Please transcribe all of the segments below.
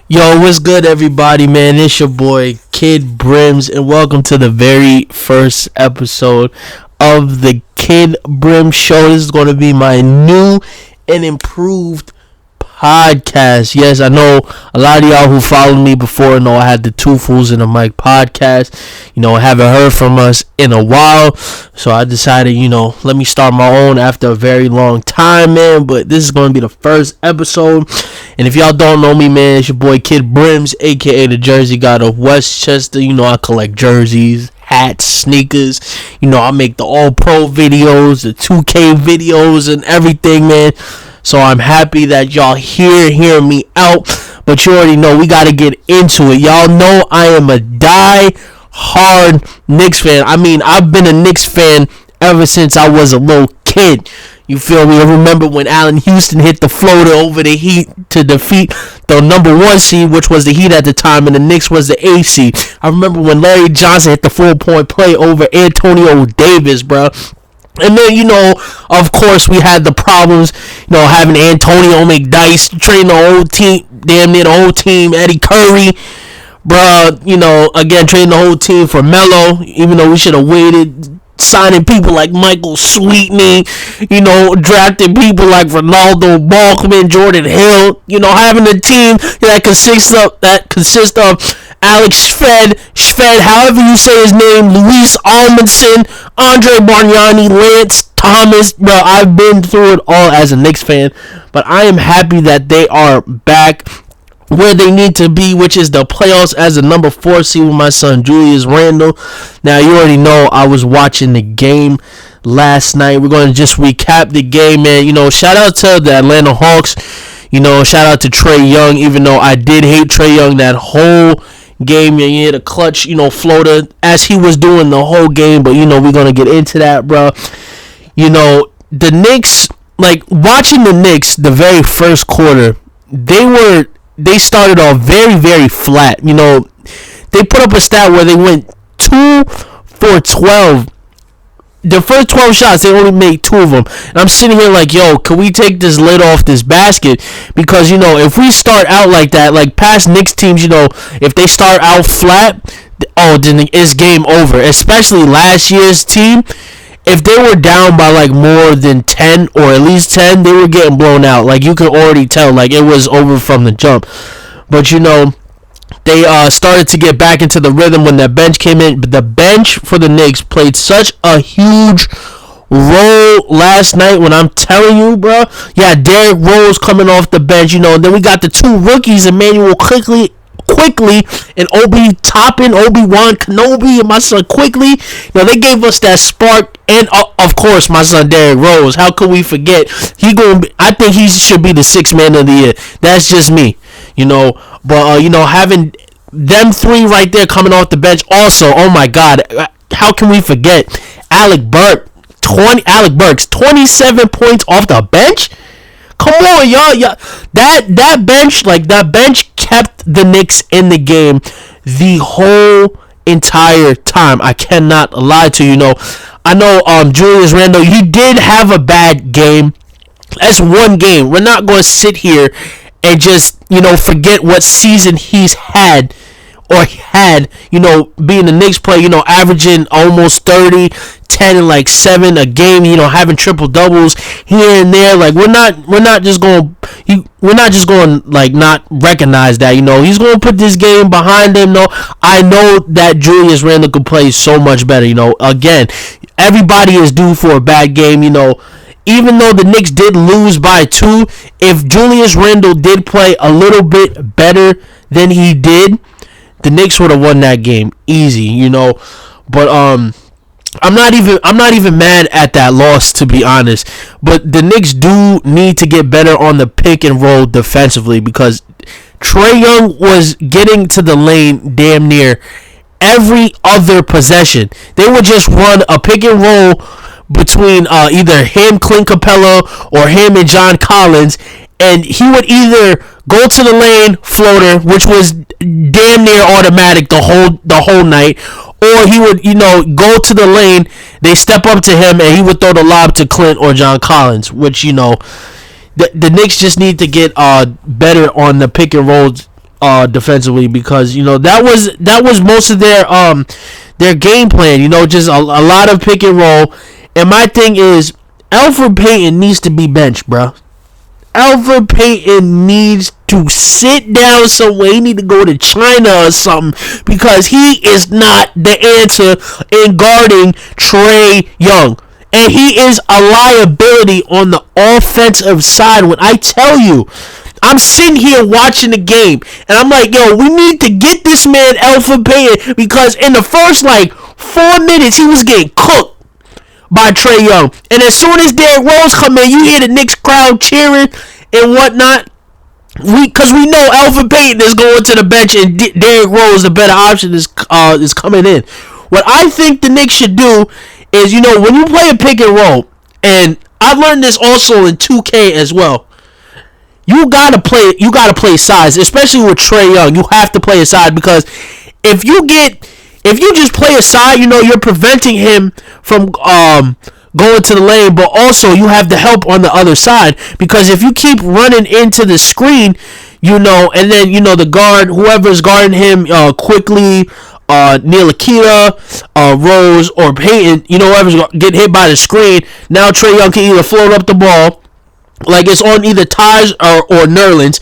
Yo, what's good, everybody, man? It's your boy, KidBrims, and welcome to the very first episode of the KidBrims Show. This is going to be my new and improved podcast. Yes, I know a lot of y'all who followed me before know I had the Two Fools in the Mic podcast. Haven't heard from us in a while, so I decided, let me start my own after a very long time, man. But this is going to be the first episode. And if y'all don't know me, man, it's your boy KidBrims, aka the Jersey God of Westchester. I collect jerseys, hats, sneakers. I make the all-pro videos, the 2K videos, and everything, man. So I'm happy that y'all hearing me out. But you already know we got to get into it. Y'all know I am a die-hard Knicks fan. I mean, I've been a Knicks fan ever since I was a little kid. You feel me? I remember when Allen Houston hit the floater over the Heat to defeat the number one seed, which was the Heat at the time, and the Knicks was the A seed. I remember when Larry Johnson hit the 4-point play over Antonio Davis, bro. And then, of course, we had the problems, having Antonio McDyess train the whole team, damn near the whole team, Eddie Curry, bro, again, training the whole team for Melo, even though we should have waited, signing people like Michael Sweetney, drafting people like Ronaldo, Balkman, Jordan Hill, having a team that consists of Alex Shved, however you say his name, Luis Almondson, Andre Bargnani, Lance Thomas. Bro, I've been through it all as a Knicks fan, but I am happy that they are back where they need to be, which is the playoffs as a number 4 seed with my son Julius Randle. Now, you already know I was watching the game last night. We're going to just recap the game, man. Shout out to the Atlanta Hawks. Shout out to Trae Young, even though I did hate Trae Young that whole game. He hit a clutch, floater as he was doing the whole game. But, we're going to get into that, bro. The Knicks, watching the Knicks, the very first quarter, they started off very, very flat. They put up a stat where they went 2 for 12. The first 12 shots, they only made 2 of them. And I'm sitting here like, yo, can we take this lid off this basket? Because, if we start out like that, like past Knicks teams, if they start out flat, then it's game over. Especially last year's team. If they were down by more than 10 or at least 10, they were getting blown out. You could already tell, it was over from the jump. But they started to get back into the rhythm when that bench came in. But the bench for the Knicks played such a huge role last night. When I'm telling you, bro, Derrick Rose coming off the bench. And then we got the 2 rookies, Emmanuel quickly and Obi-Wan Kenobi and my son Quickly. They gave us that spark, and of course my son Derrick Rose. How could we forget? I think he should be the 6th man of the year. That's just me, But having them 3 right there coming off the bench, also, oh my God, how can we forget Alec Burks, 27 points off the bench? Come on, y'all. That bench kept the Knicks in the game the whole entire time. I cannot lie to you. I know Julius Randle, he did have a bad game. That's one game. We're not going to sit here and just, forget what season he's had. Being the Knicks player, averaging almost 30, 10 and 7 a game, having triple doubles here and there. We're not just going not recognize that. He's going to put this game behind him. No, I know that Julius Randle could play so much better. Again, everybody is due for a bad game. Even though the Knicks did lose by 2, if Julius Randle did play a little bit better than he did, the Knicks would have won that game easy, But I'm not even mad at that loss, to be honest. But the Knicks do need to get better on the pick and roll defensively, because Trae Young was getting to the lane damn near every other possession. They would just run a pick and roll between either him, Clint Capella, or him and John Collins, and he would either go to the lane, floater, which was damn near automatic the whole night, or he would, go to the lane, they step up to him, and he would throw the lob to Clint or John Collins, which, the Knicks just need to get better on the pick and rolls defensively, because that was most of their game plan. Just a lot of pick and roll. And my thing is, Elfrid Payton needs to be benched, bro. Elfrid Payton needs to sit down somewhere. He need to go to China or something, because he is not the answer in guarding Trae Young. And he is a liability on the offensive side. When I tell you, I'm sitting here watching the game, and I'm like, yo, we need to get this man Elfrid Payton, because in the first 4 minutes, he was getting cooked by Trae Young. And as soon as Derrick Rose come in, you hear the Knicks crowd cheering and whatnot. Because we know Elfrid Payton is going to the bench, and Derrick Rose, the better option, is coming in. What I think the Knicks should do is, when you play a pick and roll, and I've learned this also in 2K as well, you gotta play size, especially with Trae Young. You have to play a side, because if you just play a side, you're preventing him from going to the lane, but also you have the help on the other side, because if you keep running into the screen, and then the guard, whoever's guarding him, quickly, Ntilikina, Rose, or Payton, whoever's getting hit by the screen, now Trae Young can either float up the ball, like it's on either Taj or Nerlens,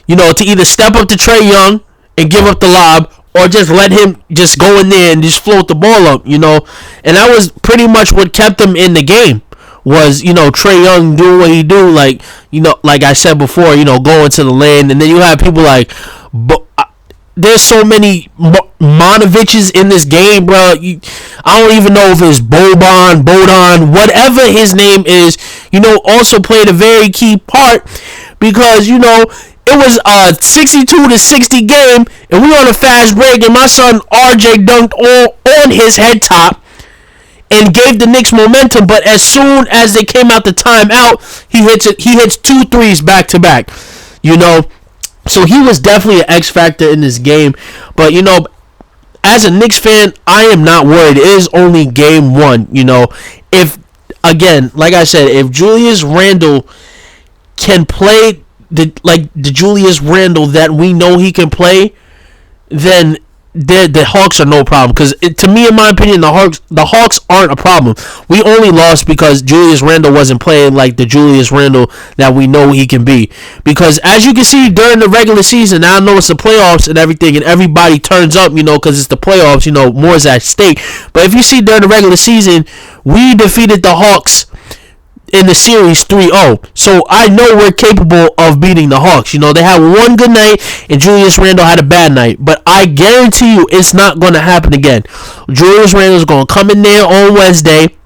to either step up to Trae Young and give up the lob, or just let him just go in there and just float the ball up, And that was pretty much what kept him in the game, was, Trae Young doing what he do, like I said before, going to the lane. And then you have people like, there's so many Monoviches in this game, bro. I don't even know if it's Bodon, whatever his name is, also played a very key part, because, it was a 62-60 game, and we on a fast break, and my son RJ dunked on his head top and gave the Knicks momentum. But as soon as they came out the timeout, he hits 2 threes back to back. So he was definitely an X factor in this game. But as a Knicks fan, I am not worried. It is only game 1. If, again, like I said, if Julius Randle can play the Julius Randle that we know he can play, then the Hawks are no problem. Because to me, in my opinion, the Hawks aren't a problem. We only lost because Julius Randle wasn't playing like the Julius Randle that we know he can be. Because as you can see during the regular season, now I know it's the playoffs and everything, and everybody turns up, because it's the playoffs, more is at stake. But if you see during the regular season, we defeated the Hawks in the series 3-0. So I know we're capable of beating the Hawks. They had one good night and Julius Randle had a bad night. But I guarantee you it's not going to happen again. Julius Randle's going to come in there on Wednesday,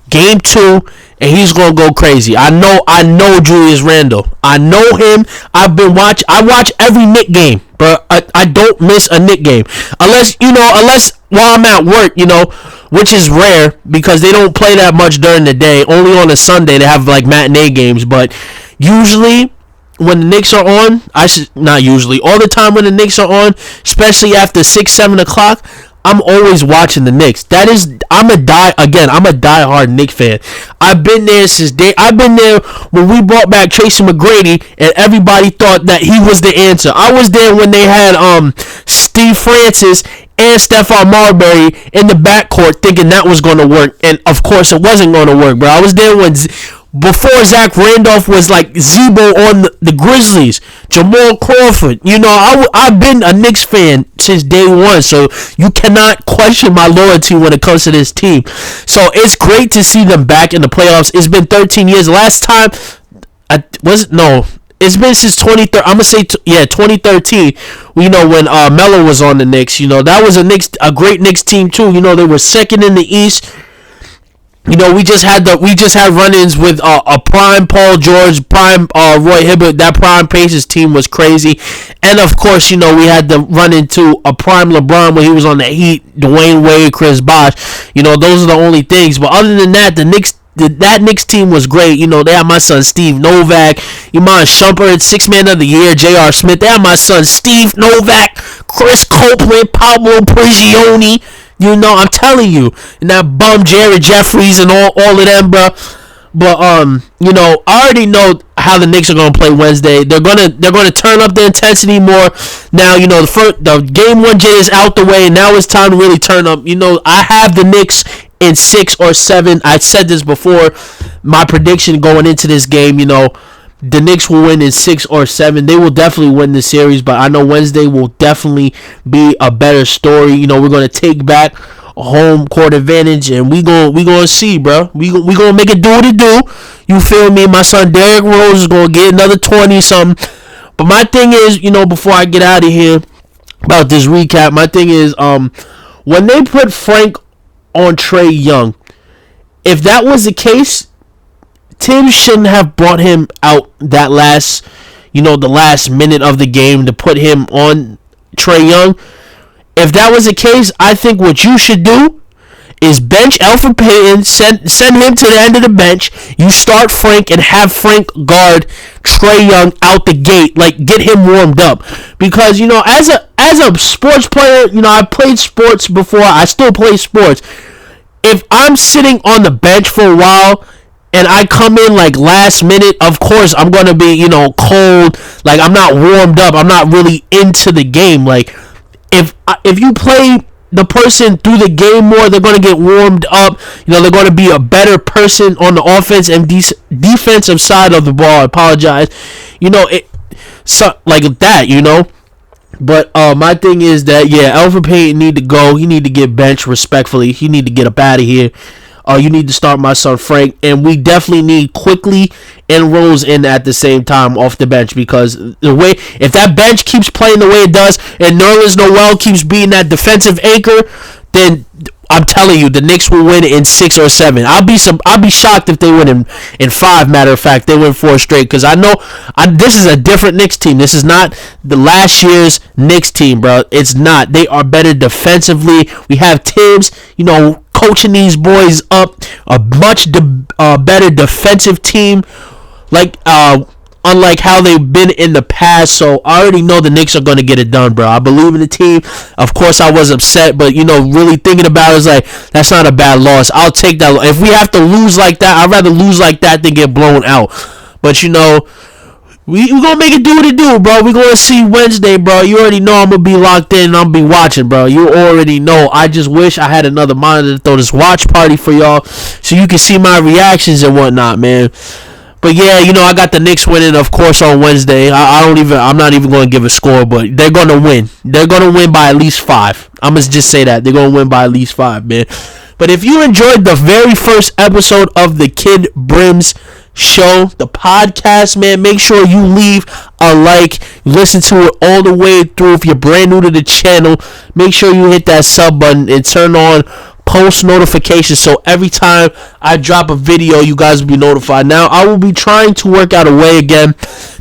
game 2, and he's going to go crazy. I know Julius Randle. I know him. I watch every Knick game, but I don't miss a Knick game. Unless while I'm at work, which is rare because they don't play that much during the day. Only on a Sunday they have matinee games. But usually when the Knicks are on, not usually, all the time when the Knicks are on, especially after 6-7 o'clock, I'm always watching the Knicks. I'm a diehard Knicks fan. I've been there when we brought back Tracy McGrady, and everybody thought that he was the answer. I was there when they had Steve Francis and Stephon Marbury in the backcourt, thinking that was going to work, and of course it wasn't going to work, bro. I was there before Zach Randolph was like Zebo on the Grizzlies, Jamal Crawford. I've been a Knicks fan since day one, so you cannot question my loyalty when it comes to this team. So it's great to see them back in the playoffs. It's been 13 years. Last time, it's been since 2013. I'm gonna say 2013. When Melo was on the Knicks. That was a great Knicks team too. They were second in the East. We just had run-ins with a prime Paul George, prime Roy Hibbert. That prime Pacers team was crazy, and of course, we had to run into a prime LeBron when he was on the Heat, Dwayne Wade, Chris Bosh. Those are the only things. But other than that, that Knicks team was great. They had my son Steve Novak, Iman Shumpert, 6th Man of the Year, J.R. Smith. They had my son Steve Novak, Chris Copeland, Pablo Prigioni. I'm telling you, and that bum Jared Jeffries and all of them, bro. But I already know how the Knicks are going to play Wednesday. They're gonna turn up the intensity more. Now, the game 1 J is out the way. Now it's time to really turn up. I have the Knicks in 6 or 7. I said this before. My prediction going into this game, the Knicks will win in 6 or 7. They will definitely win the series, but I know Wednesday will definitely be a better story. We're going to take back a home court advantage, and we gonna see, bro. We gonna make it do what it do. You feel me? My son Derrick Rose is gonna get another 20 something. But my thing is, before I get out of here about this recap, my thing is, when they put Frank on Trae Young, if that was the case, Tim shouldn't have brought him out that last minute of the game to put him on Trae Young. If that was the case, I think what you should do is bench Elfrid Payton, send him to the end of the bench. You start Frank and have Frank guard Trae Young out the gate, like get him warmed up. Because as a sports player, I played sports before. I still play sports. If I'm sitting on the bench for a while and I come in like last minute, of course I'm gonna be cold. Like I'm not warmed up. I'm not really into the game. Like if you play the person through the game more, they're going to get warmed up. They're going to be a better person on the offense and defensive side of the ball. I apologize. Like that, But my thing is that, Elfrid Payton need to go. He need to get benched respectfully. He need to get up out of here. You need to start my son Frank, and we definitely need Quickly and Rose in at the same time off the bench, because if that bench keeps playing the way it does and Nerlens Noel keeps being that defensive anchor, then I'm telling you, the Knicks will win in 6 or 7. I'll be shocked if they win in 5. Matter of fact, they win 4 straight, because I know this is a different Knicks team. This is not the last year's Knicks team, bro. It's not. They are better defensively. We have Tibbs, coaching these boys up, a much better defensive team, unlike how they've been in the past. So I already know the Knicks are going to get it done, bro. I believe in the team. Of course, I was upset, but, really thinking about it, is like, that's not a bad loss. I'll take that. If we have to lose like that, I'd rather lose like that than get blown out. But, we going to make it do what it do, bro. We going to see Wednesday, bro. You already know I'm going to be locked in and I'm going to be watching, bro. You already know. I just wish I had another monitor to throw this watch party for y'all so you can see my reactions and whatnot, man. But I got the Knicks winning, of course, on Wednesday. I'm not even going to give a score, but they're going to win. They're going to win by at least 5. I'm going to just say that. They're going to win by at least 5, man. But if you enjoyed the very first episode of the KidBrims show, the podcast, man, make sure you leave a like, listen to it all the way through. If you're brand new to the channel, make sure you hit that sub button and turn on post notifications, so every time I drop a video, you guys will be notified. Now, I will be trying to work out a way again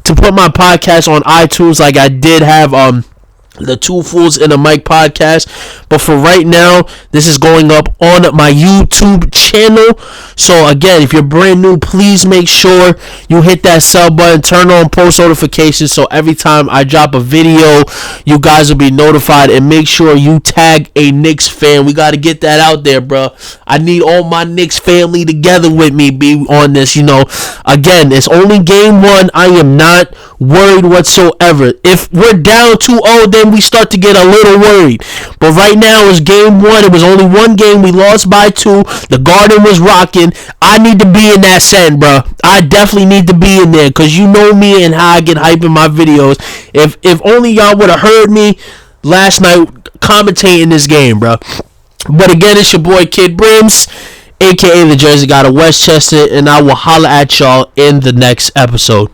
to put my podcast on iTunes, like I did have the Two Fools in a Mic podcast. But for right now, this is going up on my YouTube channel. So again, if you're brand new, please make sure you hit that sub button, turn on post notifications, so every time I drop a video, you guys will be notified. And make sure you tag a Knicks fan. We got to get that out there, bro. I need all my Knicks family together with me be on this. Again, it's only game 1. I am not worried whatsoever. If we're down 2-0, then we start to get a little worried. But right now it's game 1. It was only one game. We lost by 2. The Garden was rocking. I need to be in that send, bro. I definitely need to be in there, because you know me and how I get hype in my videos. If only y'all would have heard me last night commentating this game, bro. But again, it's your boy KidBrims, aka the Jersey God of Westchester, and I will holla at y'all in the next episode.